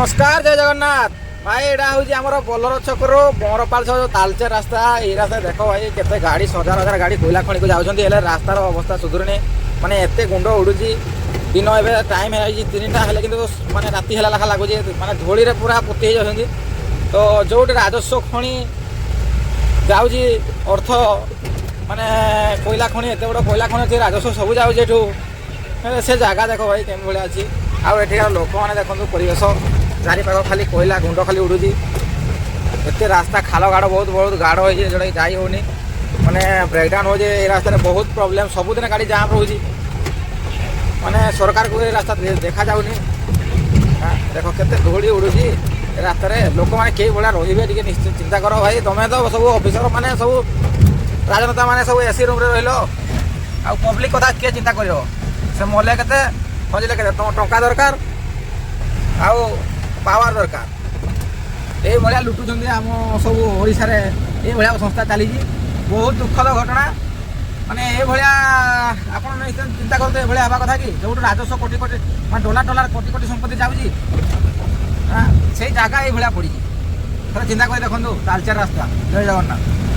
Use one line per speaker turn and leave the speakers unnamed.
नमस्कार जय जगन्नाथ भाई यहाँ हूँ आम बोलर छकु बरपाल छक जो तालचेर रास्ता ये रास्ता देख भाई केते गाड़ी हजार हजार गाड़ी कोयला खणी को जाऊँगी रास्तार अवस्था सुधुरनी माने एते गुंड उड़ू दिन ए टाइम है 3टा हेल्ले कि माने राति है लेखा लगुच माने धूली रे पूरा पोती जाती तो जो राजस्व खणी जाऊँगी अर्थ माने कोयला खणी एत बड़ कोयला खणी अच्छे राजस्व सब जाऊँ से जगह देख भाई केम भाया अच्छी आउ एठार लोक मैंने देखो परिवेश चारिपाख खाली कोयला गुंड खाली उड़ूची एत रास्ता खाल गाड़ बहुत गाढ़ हो जोटा कि जाई होनी माने ब्रेकडाउन हो रास्तार बहुत प्रोब्लेम सबुदिन गाड़ी जाम रोचे माने सरकार को ये रास्ता देखा जाऊनी देख केते धूली उड़ूची रास्त लोक मैंने कई भाया रे निश्चित चिंता कर भाई तुम तो सब ऑफिसर मैंने सब राजनेता मैंने सब एसी रूम रही आ पब्लिक कथा किए चिंता कर मले के खोजले के तुम टंका दरकार आउ पावर दरकार ये भाया लुटुंट आम सब ओडिशा ये भाया संस्था चली बहुत दुखद घटना माने ये भाया आपन चिंता करते भाया हवा कथा कि जो राजस्व कोटी कोटी मैं डॉलर डॉलर कोटी कोटी संपत्ति जाऊँगी से जगह ये भाया पड़ी थोड़ा चिंता कर देखो तालचेर रास्ता जय जगन्नाथ।